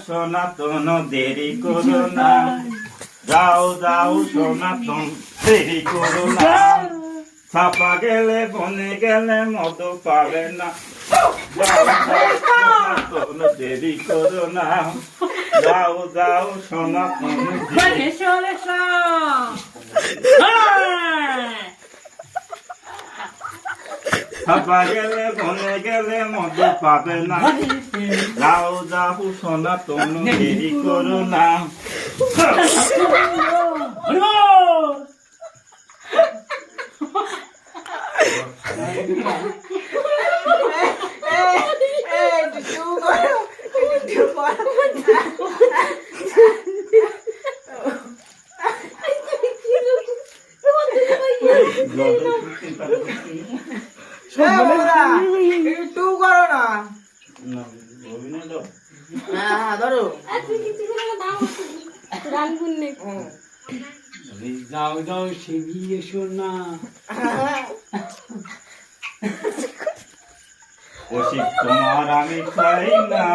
সনাতন দেরি করো না, যাও যাও সনাতন দেরি করো না, ছাপা গেলে বনে গেলে মদ পাবে না, যাও যাও সনাতন দেরি করো না, যাও যাও সনাতন ছাপা গেলে বনে গেলে মদ পাবে না, যাও যাও সনাতন দেরি করো না। যাও যাও সেবি এসো না ওষুধ তোমার আমি খাই না।